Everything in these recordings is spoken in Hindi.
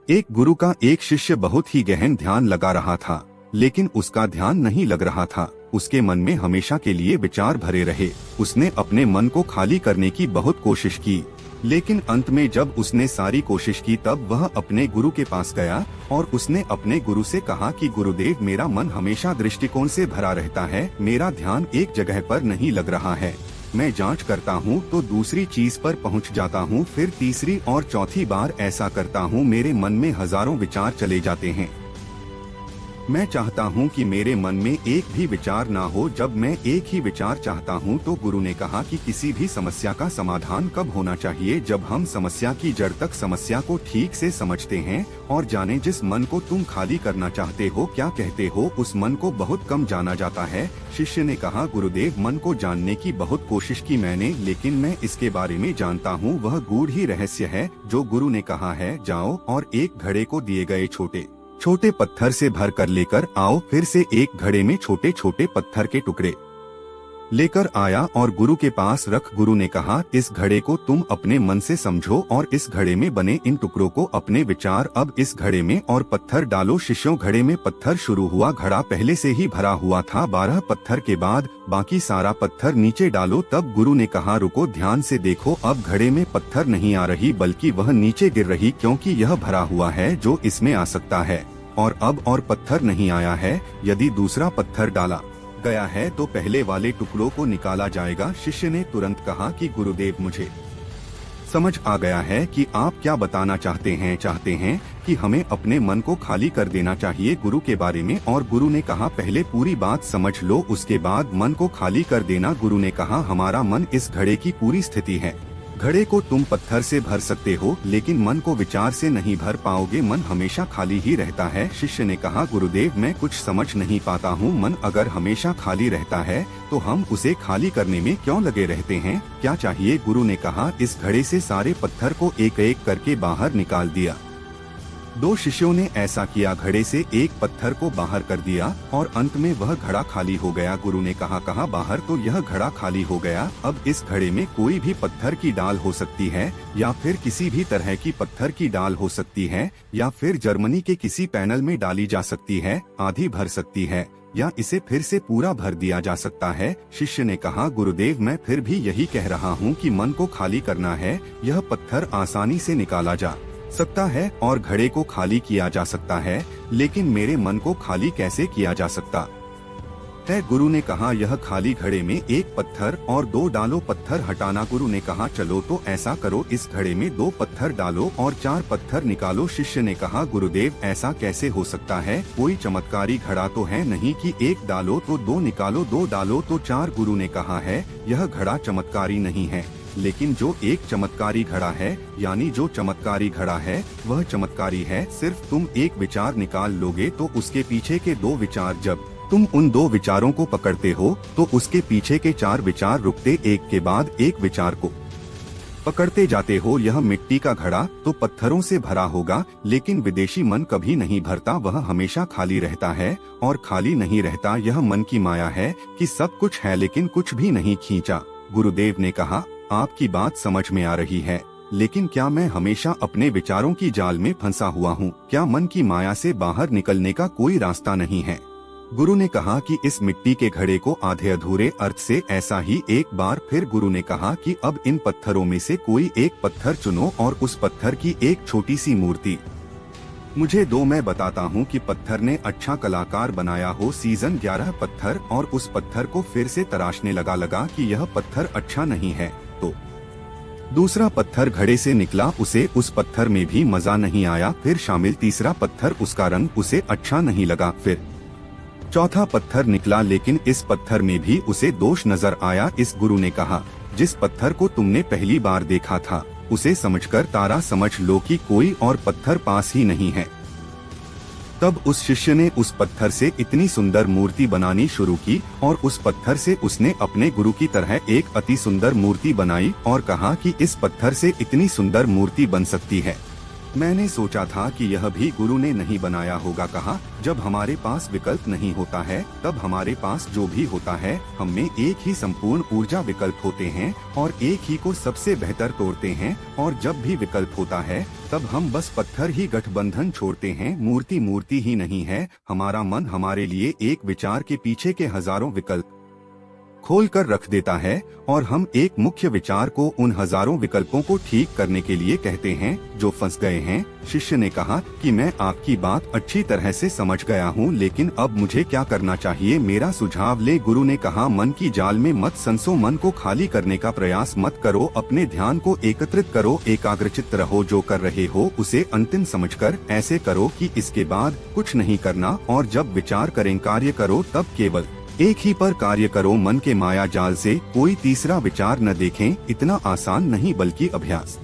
एक गुरु का एक शिष्य बहुत ही गहन ध्यान लगा रहा था, लेकिन उसका ध्यान नहीं लग रहा था। उसके मन में हमेशा के लिए विचार भरे रहे। उसने अपने मन को खाली करने की बहुत कोशिश की, लेकिन अंत में जब उसने सारी कोशिश की तब वह अपने गुरु के पास गया और उसने अपने गुरु से कहा कि गुरुदेव, मेरा मन हमेशा दृष्टिकोण से भरा रहता है, मेरा ध्यान एक जगह पर नहीं लग रहा है। मैं जांच करता हूँ तो दूसरी चीज पर पहुँच जाता हूँ, फिर तीसरी और चौथी बार ऐसा करता हूँ, मेरे मन में हजारों विचार चले जाते हैं। मैं चाहता हूँ कि मेरे मन में एक भी विचार ना हो जब मैं एक ही विचार चाहता हूँ। तो गुरु ने कहा कि किसी भी समस्या का समाधान कब होना चाहिए? जब हम समस्या की जड़ तक समस्या को ठीक से समझते हैं और जाने। जिस मन को तुम खाली करना चाहते हो, क्या कहते हो, उस मन को बहुत कम जाना जाता है। शिष्य ने कहा, गुरुदेव, मन को जानने की बहुत कोशिश की मैंने, लेकिन मैं इसके बारे में जानता हूँ, वह गूढ़ ही रहस्य है जो गुरु ने कहा है। जाओ और एक घड़े को दिए गए छोटे छोटे पत्थर से भर कर लेकर आओ। फिर से एक घड़े में छोटे छोटे पत्थर के टुकड़े लेकर आया और गुरु के पास रख। गुरु ने कहा, इस घड़े को तुम अपने मन से समझो और इस घड़े में बने इन टुकड़ों को अपने विचार अब इस घड़े में और पत्थर डालो। शिष्यों, घड़े में पत्थर शुरू हुआ। घड़ा पहले से ही भरा हुआ था। 12 पत्थर के बाद बाकी सारा पत्थर नीचे डालो। तब गुरु ने कहा, रुको, ध्यान से देखो। अब घड़े में पत्थर नहीं आ रही, बल्कि वह नीचे गिर रही, क्योंकि यह भरा हुआ है जो इसमें आ सकता है। और अब और पत्थर नहीं आया है। यदि दूसरा पत्थर डाला गया है तो पहले वाले टुकड़ों को निकाला जाएगा। शिष्य ने तुरंत कहा कि गुरुदेव, मुझे समझ आ गया है कि आप क्या बताना चाहते हैं कि हमें अपने मन को खाली कर देना चाहिए गुरु के बारे में। और गुरु ने कहा, पहले पूरी बात समझ लो, उसके बाद मन को खाली कर देना। गुरु ने कहा, हमारा मन इस घड़े की पूरी स्थिति है। घड़े को तुम पत्थर से भर सकते हो, लेकिन मन को विचार से नहीं भर पाओगे। मन हमेशा खाली ही रहता है। शिष्य ने कहा, गुरुदेव, मैं कुछ समझ नहीं पाता हूँ। मन अगर हमेशा खाली रहता है तो हम उसे खाली करने में क्यों लगे रहते हैं? क्या चाहिए? गुरु ने कहा, इस घड़े से सारे पत्थर को एक एक करके बाहर निकाल दिया। 2 शिष्यों ने ऐसा किया। घड़े से एक पत्थर को बाहर कर दिया और अंत में वह घड़ा खाली हो गया। गुरु ने कहा बाहर, तो यह घड़ा खाली हो गया। अब इस घड़े में कोई भी पत्थर की डाल हो सकती है, या फिर किसी भी तरह की पत्थर की डाल हो सकती है, या फिर जर्मनी के किसी पैनल में डाली जा सकती है, आधी भर सकती है, या इसे फिर से पूरा भर दिया जा सकता है। शिष्य ने कहा, गुरुदेव, मैं फिर भी यही कह रहा हूँ कि मन को खाली करना है। यह पत्थर आसानी से निकाला जा सकता है और घड़े को खाली किया जा सकता है, लेकिन मेरे मन को खाली कैसे किया जा सकता है? गुरु ने कहा, यह खाली घड़े में एक पत्थर और 2 डालो पत्थर हटाना। गुरु ने कहा, चलो तो ऐसा करो, इस घड़े में 2 पत्थर डालो और 4 पत्थर निकालो। शिष्य ने कहा, गुरुदेव, ऐसा कैसे हो सकता है? कोई चमत्कारी घड़ा तो है नहीं कि 1 डालो तो 2 निकालो, 2 डालो तो 4। गुरु ने कहा है, यह घड़ा चमत्कारी नहीं है, लेकिन जो एक चमत्कारी घड़ा है, यानी जो चमत्कारी घड़ा है वह चमत्कारी है। सिर्फ तुम एक विचार निकाल लोगे तो उसके पीछे के 2 विचार, जब तुम उन 2 विचारों को पकड़ते हो तो उसके पीछे के 4 विचार रुकते एक के बाद एक विचार को पकड़ते जाते हो। यह मिट्टी का घड़ा तो पत्थरों से भरा होगा, लेकिन विदेशी मन कभी नहीं भरता, वह हमेशा खाली रहता है। और खाली नहीं रहता, यह मन की माया है कि सब कुछ है लेकिन कुछ भी नहीं खींचा। गुरुदेव ने कहा, आपकी बात समझ में आ रही है, लेकिन क्या मैं हमेशा अपने विचारों की जाल में फंसा हुआ हूँ? क्या मन की माया से बाहर निकलने का कोई रास्ता नहीं है? गुरु ने कहा कि इस मिट्टी के घड़े को आधे अधूरे अर्थ से ऐसा ही एक बार फिर गुरु ने कहा कि अब इन पत्थरों में से कोई एक पत्थर चुनो और उस पत्थर की एक छोटी सी मूर्ति मुझे दो। मैं बताता हूँ कि पत्थर ने अच्छा कलाकार बनाया हो। सीजन 11 पत्थर और उस पत्थर को फिर से तराशने लगा कि यह पत्थर अच्छा नहीं है। तो दूसरा पत्थर घड़े से निकला, उसे उस पत्थर में भी मजा नहीं आया। फिर शामिल तीसरा पत्थर, उसका रंग उसे अच्छा नहीं लगा। फिर चौथा पत्थर निकला, लेकिन इस पत्थर में भी उसे दोष नजर आया। इस गुरु ने कहा, जिस पत्थर को तुमने पहली बार देखा था उसे समझकर तारा समझ लो कि कोई और पत्थर पास ही नहीं है। तब उस शिष्य ने उस पत्थर से इतनी सुंदर मूर्ति बनानी शुरू की और उस पत्थर से उसने अपने गुरु की तरह एक अति सुंदर मूर्ति बनाई और कहा कि इस पत्थर से इतनी सुंदर मूर्ति बन सकती है मैंने सोचा था कि यह भी गुरु ने नहीं बनाया होगा। कहा, जब हमारे पास विकल्प नहीं होता है तब हमारे पास जो भी होता है, हम में एक ही संपूर्ण ऊर्जा विकल्प होते हैं और एक ही को सबसे बेहतर तोड़ते हैं। और जब भी विकल्प होता है तब हम बस पत्थर ही गठबंधन छोड़ते हैं। मूर्ति मूर्ति ही नहीं है, हमारा मन हमारे लिए एक विचार के पीछे के हजारों विकल्प खोल कर रख देता है और हम एक मुख्य विचार को उन हजारों विकल्पों को ठीक करने के लिए कहते हैं जो फंस गए हैं। शिष्य ने कहा कि मैं आपकी बात अच्छी तरह से समझ गया हूँ, लेकिन अब मुझे क्या करना चाहिए? मेरा सुझाव ले। गुरु ने कहा, मन की जाल में मत संसो, मन को खाली करने का प्रयास मत करो, अपने ध्यान को एकत्रित करो, एकाग्रचित्त रहो। जो कर रहे हो उसे अंतिम समझकर ऐसे करो कि इसके बाद कुछ नहीं करना, और जब विचार करें कार्य करो तब केवल एक ही पर कार्य करो। मन के माया जाल से कोई तीसरा विचार न देखें। इतना आसान नहीं, बल्कि अभ्यास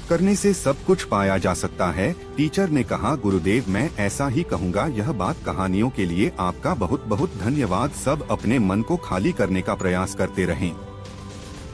करने से सब कुछ पाया जा सकता है। टीचर ने कहा, गुरुदेव मैं ऐसा ही कहूँगा। यह बात कहानियों के लिए आपका बहुत बहुत धन्यवाद। सब अपने मन को खाली करने का प्रयास करते रहें,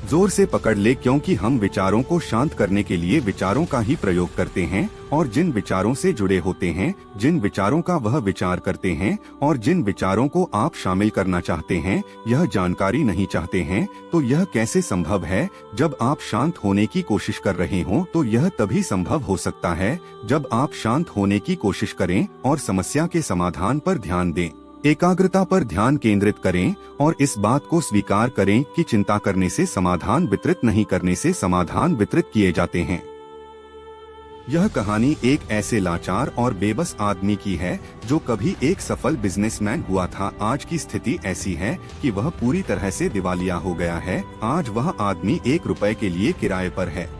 जोर से पकड़ ले, क्योंकि हम विचारों को शांत करने के लिए विचारों का ही प्रयोग करते हैं। और जिन विचारों से जुड़े होते हैं, जिन विचारों का वह विचार करते हैं और जिन विचारों को आप शामिल करना चाहते हैं, यह जानकारी नहीं चाहते हैं, तो यह कैसे संभव है? जब आप शांत होने की कोशिश कर रहे हों तो यह तभी संभव हो सकता है जब आप शांत होने की कोशिश करें और समस्या के समाधान पर ध्यान दें, एकाग्रता पर ध्यान केंद्रित करें और इस बात को स्वीकार करें कि चिंता करने से समाधान वितरित नहीं, करने से समाधान वितरित किए जाते हैं। यह कहानी एक ऐसे लाचार और बेबस आदमी की है जो कभी एक सफल बिजनेसमैन हुआ था। आज की स्थिति ऐसी है कि वह पूरी तरह से दिवालिया हो गया है। आज वह आदमी 1 रुपए के लिए किराए पर है।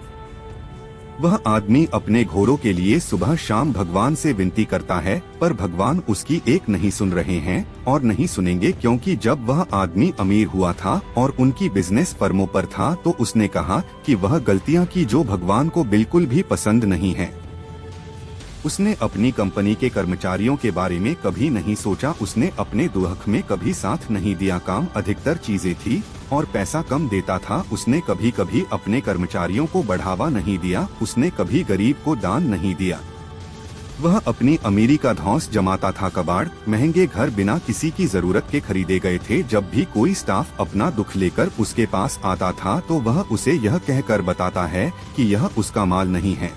वह आदमी अपने घोड़ों के लिए सुबह शाम भगवान से विनती करता है, पर भगवान उसकी एक नहीं सुन रहे हैं और नहीं सुनेंगे, क्योंकि जब वह आदमी अमीर हुआ था और उनकी बिजनेस फर्मों पर था तो उसने कहा कि वह गलतियां की जो भगवान को बिल्कुल भी पसंद नहीं है। उसने अपनी कंपनी के कर्मचारियों के बारे में कभी नहीं सोचा। उसने अपने दुख में कभी साथ नहीं दिया। काम अधिकतर चीजें थी और पैसा कम देता था। उसने कभी कभी अपने कर्मचारियों को बढ़ावा नहीं दिया। उसने कभी गरीब को दान नहीं दिया। वह अपनी अमीरी का धौंस जमाता था। कबाड़, महंगे घर बिना किसी की जरूरत के खरीदे गए थे। जब भी कोई स्टाफ अपना दुख लेकर उसके पास आता था तो वह उसे यह कहकर बताता है कि यह उसका माल नहीं है।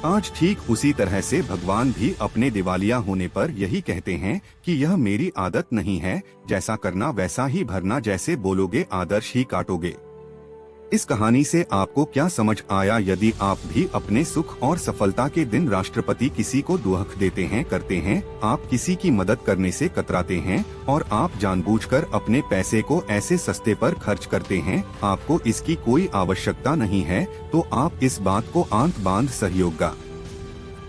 आज ठीक उसी तरह से भगवान भी अपने दिवालिया होने पर यही कहते हैं कि यह मेरी आदत नहीं है, जैसा करना वैसा ही भरना, जैसे बोलोगे आदर्श ही काटोगे। इस कहानी से आपको क्या समझ आया? यदि आप भी अपने सुख और सफलता के दिन राष्ट्रपति किसी को दुख देते हैं, करते हैं, आप किसी की मदद करने से कतराते हैं और आप जानबूझकर अपने पैसे को ऐसे सस्ते पर खर्च करते हैं, आपको इसकी कोई आवश्यकता नहीं है, तो आप इस बात को आंत बांध सहयोगा।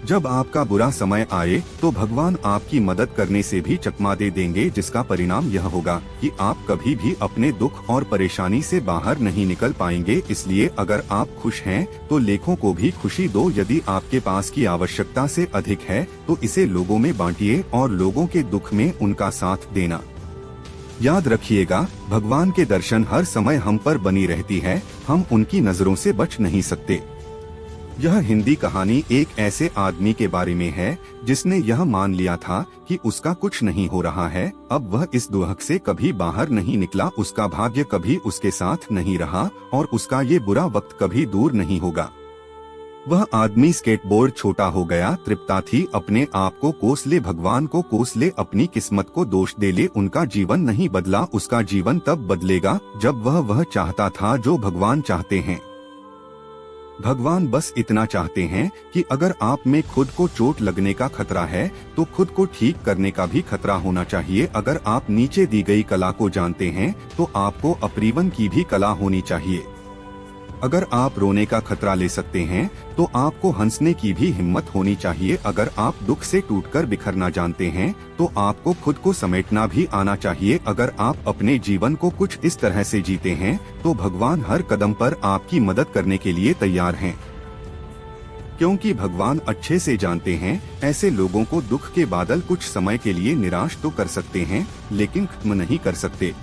जब आपका बुरा समय आए तो भगवान आपकी मदद करने से भी चकमा दे देंगे, जिसका परिणाम यह होगा कि आप कभी भी अपने दुख और परेशानी से बाहर नहीं निकल पाएंगे। इसलिए अगर आप खुश हैं तो लेखों को भी खुशी दो। यदि आपके पास की आवश्यकता से अधिक है तो इसे लोगों में बांटिए और लोगों के दुख में उनका साथ देना। याद रखिएगा, भगवान के दर्शन हर समय हम पर बनी रहती है, हम उनकी नजरों से बच नहीं सकते। यह हिंदी कहानी एक ऐसे आदमी के बारे में है जिसने यह मान लिया था कि उसका कुछ नहीं हो रहा है। अब वह इस दुख से कभी बाहर नहीं निकला। उसका भाग्य कभी उसके साथ नहीं रहा और उसका ये बुरा वक्त कभी दूर नहीं होगा। वह आदमी स्केटबोर्ड छोटा हो गया, तृप्ता थी, अपने आप को कोस ले, भगवान को कोस ले, अपनी किस्मत को दोष दे ले। उनका जीवन नहीं बदला। उसका जीवन तब बदलेगा जब वह चाहता था जो भगवान चाहते हैं। भगवान बस इतना चाहते हैं कि अगर आप में खुद को चोट लगने का खतरा है तो खुद को ठीक करने का भी खतरा होना चाहिए। अगर आप नीचे दी गई कला को जानते हैं तो आपको अपरीवन की भी कला होनी चाहिए। अगर आप रोने का खतरा ले सकते हैं तो आपको हंसने की भी हिम्मत होनी चाहिए। अगर आप दुख से टूटकर बिखरना जानते हैं तो आपको खुद को समेटना भी आना चाहिए। अगर आप अपने जीवन को कुछ इस तरह से जीते हैं तो भगवान हर कदम पर आपकी मदद करने के लिए तैयार हैं, क्योंकि भगवान अच्छे से जानते हैं ऐसे लोगों को दुख के बादल कुछ समय के लिए निराश तो कर सकते हैं लेकिन खत्म नहीं कर सकते।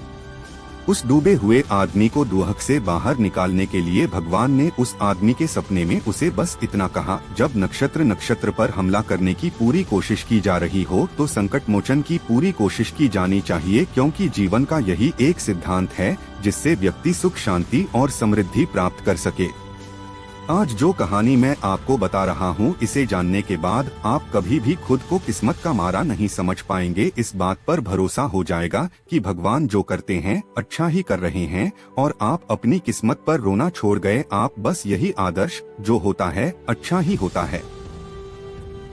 उस डूबे हुए आदमी को दुहक से बाहर निकालने के लिए भगवान ने उस आदमी के सपने में उसे बस इतना कहा, जब नक्षत्र पर हमला करने की पूरी कोशिश की जा रही हो तो संकट मोचन की पूरी कोशिश की जानी चाहिए, क्योंकि जीवन का यही एक सिद्धांत है जिससे व्यक्ति सुख, शांति और समृद्धि प्राप्त कर सके। आज जो कहानी मैं आपको बता रहा हूँ, इसे जानने के बाद आप कभी भी खुद को किस्मत का मारा नहीं समझ पाएंगे। इस बात पर भरोसा हो जाएगा कि भगवान जो करते हैं अच्छा ही कर रहे हैं और आप अपनी किस्मत पर रोना छोड़ गए। आप बस यही आदर्श जो होता है अच्छा ही होता है।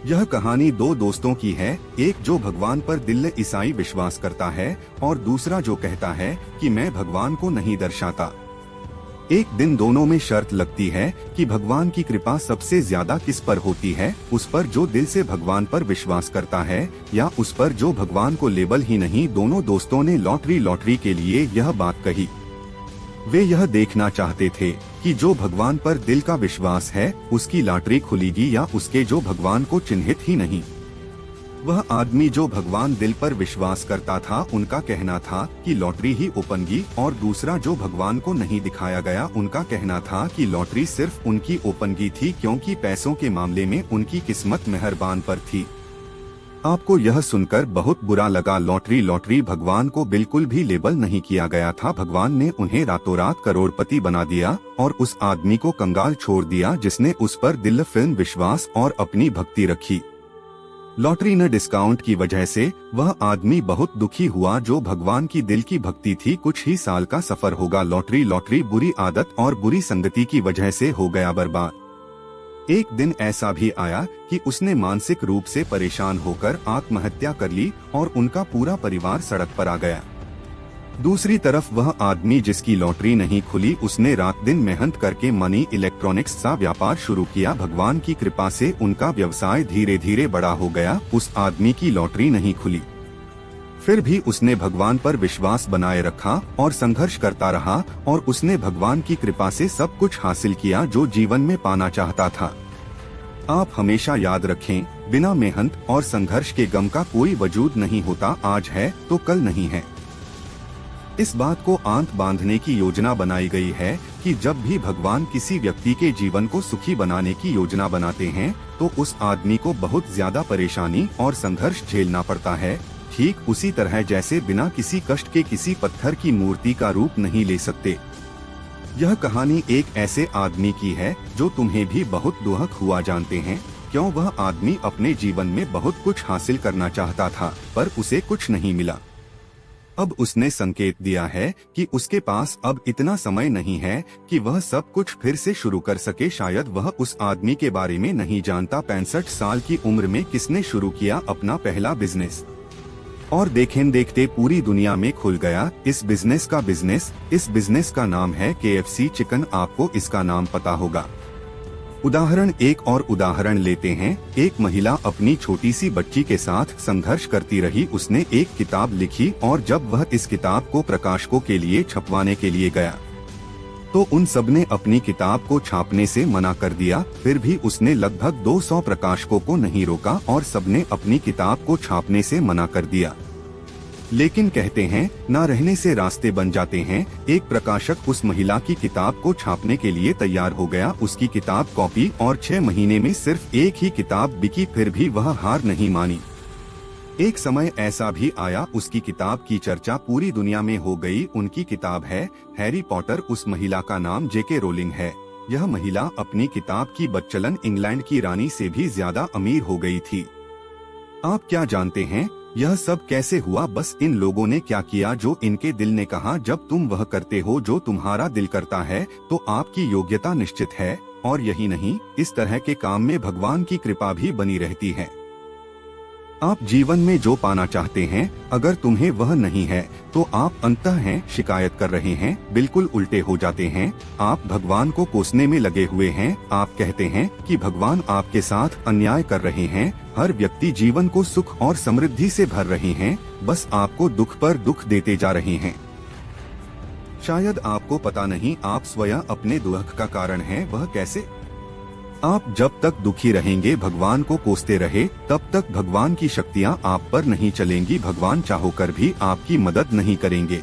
यह कहानी दो दोस्तों की है, एक जो भगवान पर दिल ईसाई विश्वास करता है और दूसरा जो कहता है कि मैं भगवान को नहीं दर्शाता। एक दिन दोनों में शर्त लगती है कि भगवान की कृपा सबसे ज्यादा किस पर होती है, उस पर जो दिल से भगवान पर विश्वास करता है या उस पर जो भगवान को लेबल ही नहीं। दोनों दोस्तों ने लॉटरी के लिए यह बात कही। वे यह देखना चाहते थे कि जो भगवान पर दिल का विश्वास है उसकी लॉटरी खुलेगी या उसके जो भगवान को चिन्हित ही नहीं। वह आदमी जो भगवान दिल पर विश्वास करता था, उनका कहना था कि लॉटरी ही ओपनगी, और दूसरा जो भगवान को नहीं दिखाया गया, उनका कहना था कि लॉटरी सिर्फ उनकी ओपनगी थी, क्योंकि पैसों के मामले में उनकी किस्मत मेहरबान पर थी। आपको यह सुनकर बहुत बुरा लगा। लॉटरी भगवान को बिल्कुल भी लेबल नहीं किया गया था। भगवान ने उन्हें रातों रात करोड़पति बना दिया और उस आदमी को कंगाल छोड़ दिया जिसने उस पर दिल फिल्म विश्वास और अपनी भक्ति रखी। लॉटरी न डिस्काउंट की वजह से वह आदमी बहुत दुखी हुआ जो भगवान की दिल की भक्ति थी। कुछ ही साल का सफर होगा। लॉटरी बुरी आदत और बुरी संगति की वजह से हो गया बर्बाद। एक दिन ऐसा भी आया कि उसने मानसिक रूप से परेशान होकर आत्महत्या कर ली और उनका पूरा परिवार सड़क पर आ गया। दूसरी तरफ वह आदमी जिसकी लॉटरी नहीं खुली, उसने रात दिन मेहनत करके मनी इलेक्ट्रॉनिक्स का व्यापार शुरू किया। भगवान की कृपा से उनका व्यवसाय धीरे धीरे बड़ा हो गया। उस आदमी की लॉटरी नहीं खुली, फिर भी उसने भगवान पर विश्वास बनाए रखा और संघर्ष करता रहा और उसने भगवान की कृपा से सब कुछ हासिल किया जो जीवन में पाना चाहता था। आप हमेशा याद रखें, बिना मेहनत और संघर्ष के गम का कोई वजूद नहीं होता। आज है तो कल नहीं है। इस बात को आंत बांधने की योजना बनाई गई है कि जब भी भगवान किसी व्यक्ति के जीवन को सुखी बनाने की योजना बनाते हैं तो उस आदमी को बहुत ज्यादा परेशानी और संघर्ष झेलना पड़ता है। ठीक उसी तरह जैसे बिना किसी कष्ट के किसी पत्थर की मूर्ति का रूप नहीं ले सकते। यह कहानी एक ऐसे आदमी की है जो तुम्हें भी बहुत दुहक हुआ जानते हैं। क्यों? वह आदमी अपने जीवन में बहुत कुछ हासिल करना चाहता था पर उसे कुछ नहीं मिला। अब उसने संकेत दिया है कि उसके पास अब इतना समय नहीं है कि वह सब कुछ फिर से शुरू कर सके। शायद वह उस आदमी के बारे में नहीं जानता। 65 साल की उम्र में किसने शुरू किया अपना पहला बिजनेस और देखते पूरी दुनिया में खुल गया। इस बिजनेस का नाम है KFC चिकन। आपको इसका नाम पता होगा। एक और उदाहरण लेते हैं। एक महिला अपनी छोटी सी बच्ची के साथ संघर्ष करती रही। उसने एक किताब लिखी और जब वह इस किताब को प्रकाशकों के लिए छपवाने के लिए गया तो उन सबने अपनी किताब को छापने से मना कर दिया। फिर भी उसने लगभग 200 प्रकाशकों को नहीं रोका और सबने अपनी किताब को छापने से मना कर दिया। लेकिन कहते हैं ना रहने से रास्ते बन जाते हैं। एक प्रकाशक उस महिला की किताब को छापने के लिए तैयार हो गया। उसकी किताब कॉपी और 6 महीने में सिर्फ एक ही किताब बिकी। फिर भी वह हार नहीं मानी। एक समय ऐसा भी आया, उसकी किताब की चर्चा पूरी दुनिया में हो गई। उनकी किताब है हैरी पॉटर। उस महिला का नाम JK रोलिंग है। यह महिला अपनी किताब की बदचलन इंग्लैंड की रानी से भी ज्यादा अमीर हो गई थी। आप क्या जानते हैं यह सब कैसे हुआ? बस इन लोगों ने क्या किया जो इनके दिल ने कहा। जब तुम वह करते हो जो तुम्हारा दिल करता है तो आपकी योग्यता निश्चित है। और यही नहीं, इस तरह के काम में भगवान की कृपा भी बनी रहती है। आप जीवन में जो पाना चाहते हैं, अगर तुम्हें वह नहीं है तो आप अंततः हैं शिकायत कर रहे हैं, बिल्कुल उल्टे हो जाते हैं। आप भगवान को कोसने में लगे हुए हैं। आप कहते हैं कि भगवान आपके साथ अन्याय कर रहे हैं। हर व्यक्ति जीवन को सुख और समृद्धि से भर रहे हैं, बस आपको दुख पर दुख देते जा रहे हैं। शायद आपको पता नहीं आप स्वयं अपने दुख का कारण हैं। वह कैसे? आप जब तक दुखी रहेंगे, भगवान को कोसते रहे, तब तक भगवान की शक्तियाँ आप पर नहीं चलेंगी। भगवान चाहोकर भी आपकी मदद नहीं करेंगे।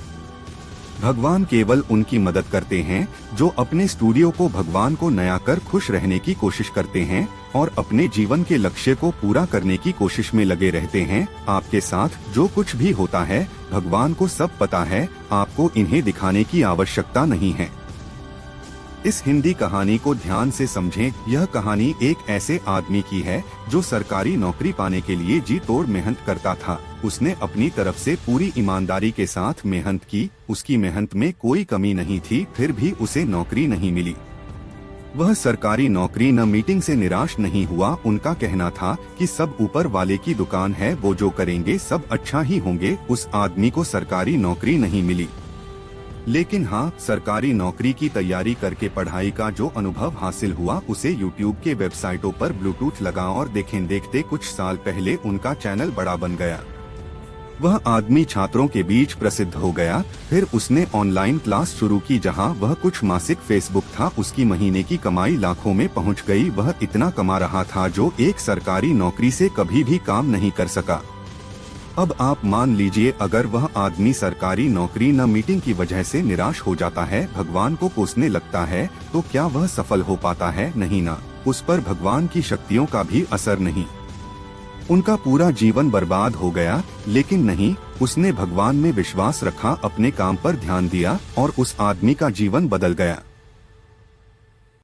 भगवान केवल उनकी मदद करते हैं जो अपने स्टूडियो को भगवान को नया कर खुश रहने की कोशिश करते हैं और अपने जीवन के लक्ष्य को पूरा करने की कोशिश में लगे रहते हैं। आपके साथ जो कुछ भी होता है भगवान को सब पता है, आपको इन्हें दिखाने की आवश्यकता नहीं है। इस हिंदी कहानी को ध्यान से समझें। यह कहानी एक ऐसे आदमी की है जो सरकारी नौकरी पाने के लिए जी तोड़ मेहनत करता था। उसने अपनी तरफ से पूरी ईमानदारी के साथ मेहनत की, उसकी मेहनत में कोई कमी नहीं थी, फिर भी उसे नौकरी नहीं मिली। वह सरकारी नौकरी न मीटिंग से निराश नहीं हुआ। उनका कहना था कि सब ऊपर वाले की दुकान है, वो जो करेंगे सब अच्छा ही होंगे। उस आदमी को सरकारी नौकरी नहीं मिली, लेकिन हाँ, सरकारी नौकरी की तैयारी करके पढ़ाई का जो अनुभव हासिल हुआ उसे यूट्यूब के वेबसाइटों पर ब्लूटूथ लगा और देखते कुछ साल पहले उनका चैनल बड़ा बन गया। वह आदमी छात्रों के बीच प्रसिद्ध हो गया। फिर उसने ऑनलाइन क्लास शुरू की जहां वह कुछ मासिक फेसबुक था। उसकी महीने की कमाई लाखों में पहुंच गई। वह इतना कमा रहा था जो एक सरकारी नौकरी से कभी भी काम नहीं कर सका। अब आप मान लीजिए अगर वह आदमी सरकारी नौकरी न मीटिंग की वजह से निराश हो जाता है, भगवान को कोसने लगता है, तो क्या वह सफल हो पाता है? नहीं ना, उस पर भगवान की शक्तियों का भी असर नहीं। उनका पूरा जीवन बर्बाद हो गया। लेकिन नहीं, उसने भगवान में विश्वास रखा, अपने काम पर ध्यान दिया और उस आदमी का जीवन बदल गया।